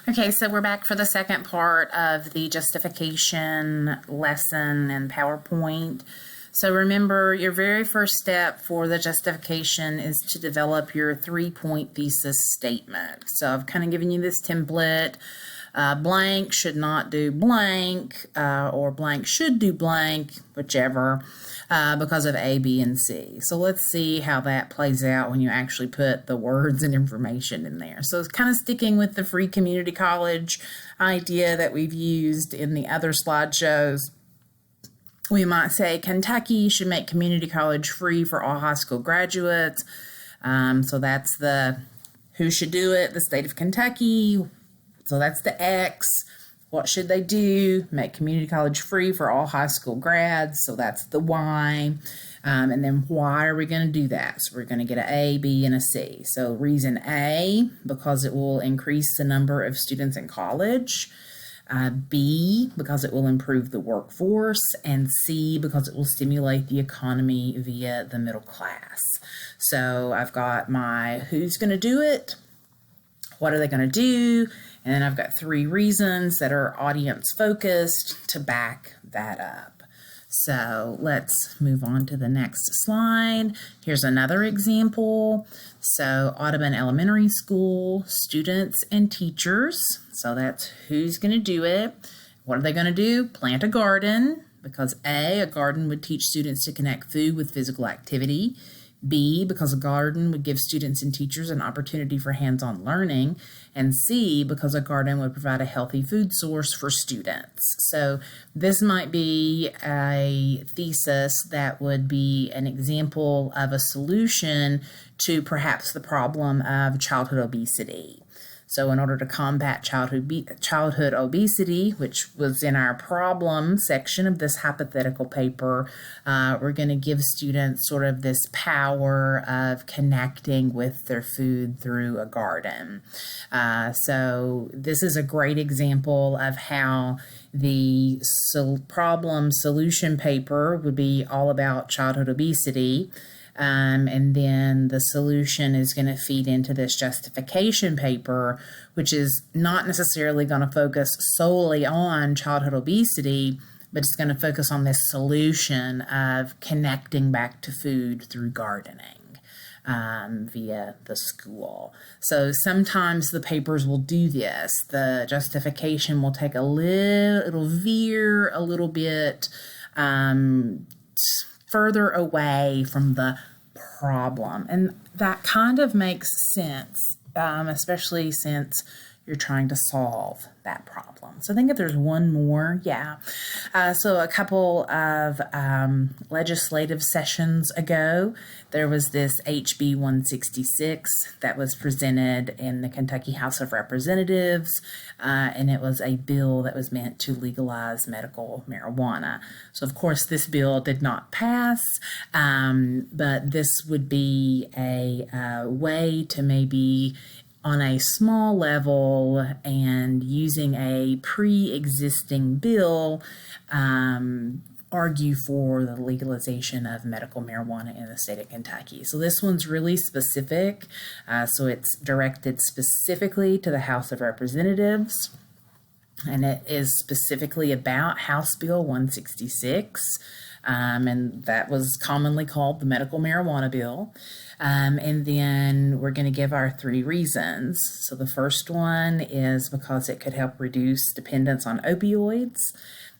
Okay, so we're back for the second part of the justification lesson in PowerPoint. So remember, your very first step for the justification is to develop your 3-point thesis statement. So I've kind of given you this template. Blank should not do blank, or blank should do blank, whichever, because of A, B, and C. So let's see how that plays out when you actually put the words and information in there. So it's kind of sticking with the free community college idea that we've used in the other slideshows. We might say Kentucky should make community college free for all high school graduates. So that's the who should do it, the state of Kentucky. So that's the X. What should they do? Make community college free for all high school grads. So that's the Y. And then why are we going to do that? So we're going to get an A, B, and a C. So reason A, because it will increase the number of students in college. B, because it will improve the workforce. And C, because it will stimulate the economy via the middle class. So I've got my who's going to do it, what are they going to do, and then I've got 3 reasons that are audience focused to back that up. So let's move on to the next slide. Here's another example. So Audubon Elementary School, students and teachers. So that's who's going to do it. What are they going to do? Plant a garden, because A, a garden would teach students to connect food with physical activity. B, because a garden would give students and teachers an opportunity for hands-on learning. And C, because a garden would provide a healthy food source for students. So this might be a thesis that would be an example of a solution to perhaps the problem of childhood obesity. So in order to combat childhood obesity, which was in our problem section of this hypothetical paper, we're going to give students sort of this power of connecting with their food through a garden. So this is a great example of how the problem solution paper would be all about childhood obesity. And then the solution is going to feed into this justification paper, which is not necessarily going to focus solely on childhood obesity, but it's going to focus on this solution of connecting back to food through gardening via the school. So sometimes the papers will do this. The justification will take it'll veer a little bit further away from the problem. And that kind of makes sense, especially since you're trying to solve that problem. So I think if there's one more, so a couple of legislative sessions ago, there was this HB 166 that was presented in the Kentucky House of Representatives, and it was a bill that was meant to legalize medical marijuana. So of course this bill did not pass, but this would be a way to maybe on a small level and using a pre-existing bill, argue for the legalization of medical marijuana in the state of Kentucky. So this one's really specific. So it's directed specifically to the House of Representatives, and it is specifically about House Bill 166. And that was commonly called the medical marijuana bill. And then we're going to give our 3 reasons. So the first one is because it could help reduce dependence on opioids.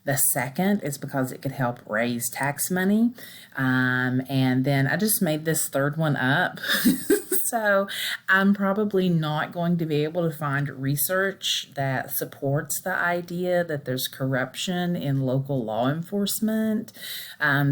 The second is because it could help raise tax money. And then I just made this third one up. So I'm probably not going to be able to find research that supports the idea that there's corruption in local law enforcement.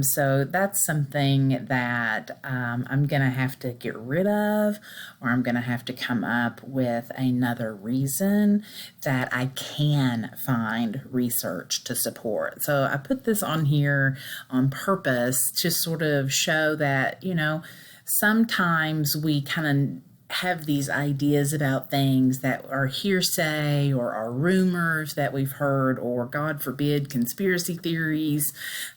So that's something that I'm going to have to get rid of, or I'm going to have to come up with another reason that I can find research to support. So I put this on here on purpose to sort of show that, sometimes we kind of have these ideas about things that are hearsay or are rumors that we've heard, or God forbid, conspiracy theories.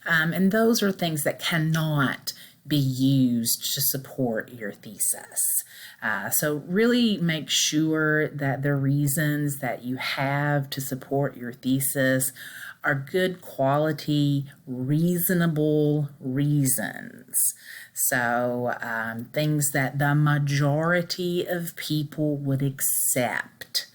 And those are things that cannot be used to support your thesis. So really make sure that the reasons that you have to support your thesis are good quality, reasonable reasons. So things that the majority of people would accept.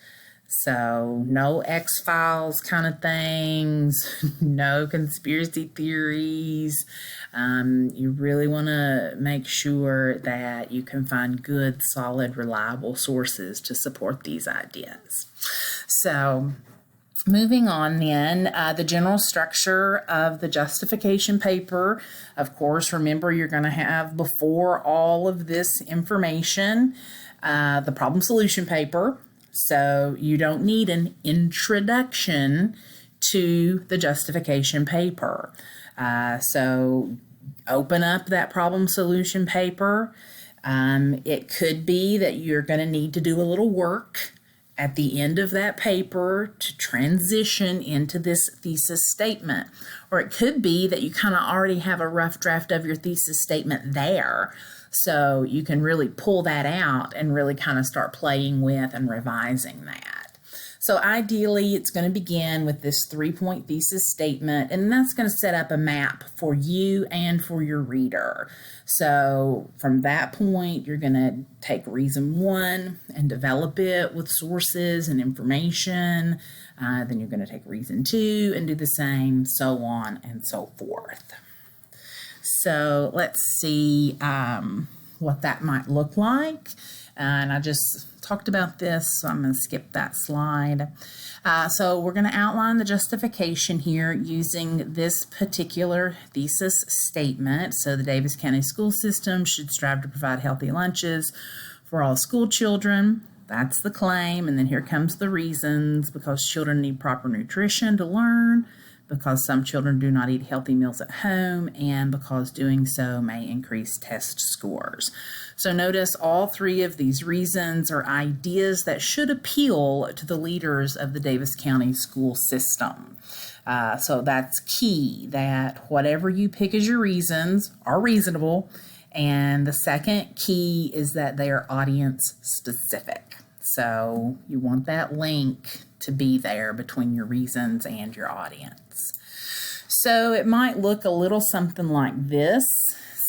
So no X-Files kind of things, no conspiracy theories. You really want to make sure that you can find good, solid, reliable sources to support these ideas. So moving on then, the general structure of the justification paper. Of course, remember you're going to have, before all of this information, the problem solution paper. So you don't need an introduction to the justification paper. So open up that problem solution paper. It could be that you're going to need to do a little work at the end of that paper to transition into this thesis statement. Or it could be that you kind of already have a rough draft of your thesis statement there. So you can really pull that out and really kind of start playing with and revising that. So ideally, it's going to begin with this 3-point thesis statement, and that's going to set up a map for you and for your reader. So from that point, you're going to take reason 1 and develop it with sources and information. Then you're going to take reason 2 and do the same, so on and so forth. So let's see what that might look like. And I just talked about this, so I'm going to skip that slide. So we're going to outline the justification here using this particular thesis statement. So the Davis County school system should strive to provide healthy lunches for all school children. That's the claim. And then here comes the reasons: because children need proper nutrition to learn, because some children do not eat healthy meals at home, and because doing so may increase test scores. So notice all 3 of these reasons are ideas that should appeal to the leaders of the Davis County school system. So that's key, that whatever you pick as your reasons are reasonable. And the second key is that they are audience specific. So you want that link to be there between your reasons and your audience. So it might look a little something like this.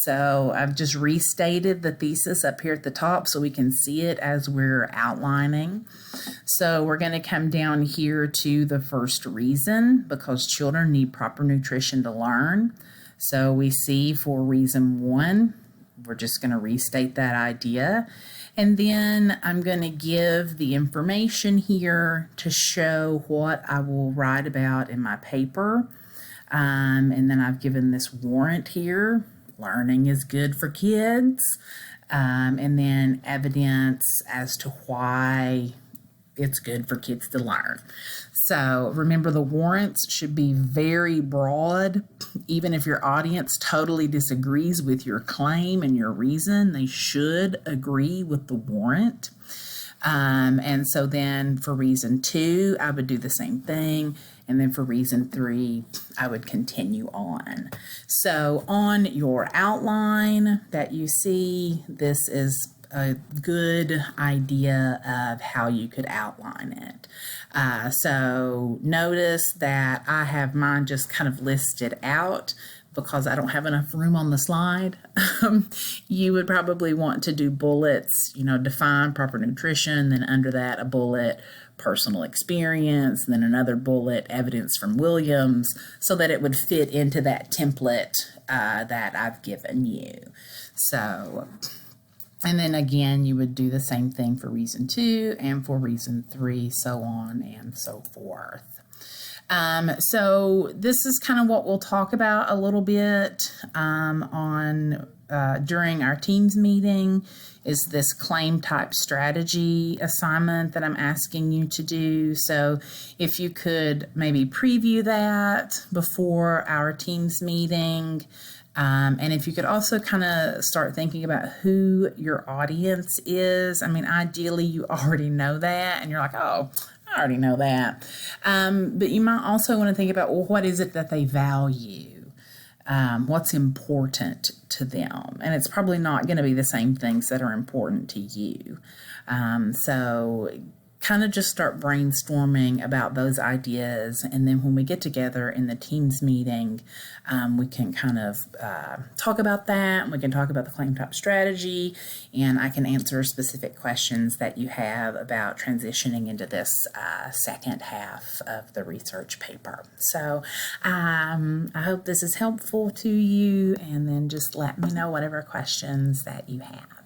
So I've just restated the thesis up here at the top so we can see it as we're outlining. So we're going to come down here to the first reason: because children need proper nutrition to learn. So we see for reason 1, we're just going to restate that idea. And then I'm going to give the information here to show what I will write about in my paper. And then I've given this warrant here: learning is good for kids. And then evidence as to why it's good for kids to learn. So remember, the warrants should be very broad. Even if your audience totally disagrees with your claim and your reason, they should agree with the warrant. And so then for reason 2, I would do the same thing. And then for reason 3, I would continue on. So on your outline that you see, this is a good idea of how you could outline it. So notice that I have mine just kind of listed out because I don't have enough room on the slide. You would probably want to do bullets, define proper nutrition, then under that a bullet, personal experience, then another bullet, evidence from Williams, so that it would fit into that template that I've given you. So, and then again, you would do the same thing for reason 2 and for reason 3, so on and so forth. So this is kind of what we'll talk about a little bit during our teams meeting, is this claim type strategy assignment that I'm asking you to do. So if you could maybe preview that before our teams meeting, and if you could also kind of start thinking about who your audience is. I mean, ideally you already know that and you're like, oh, I already know that. But you might also want to think about, well, what is it that they value? what's important to them. And it's probably not going to be the same things that are important to you. So kind of just start brainstorming about those ideas. And then when we get together in the teams meeting, we can kind of talk about that. And we can talk about the claim type strategy. And I can answer specific questions that you have about transitioning into this second half of the research paper. So I hope this is helpful to you. And then just let me know whatever questions that you have.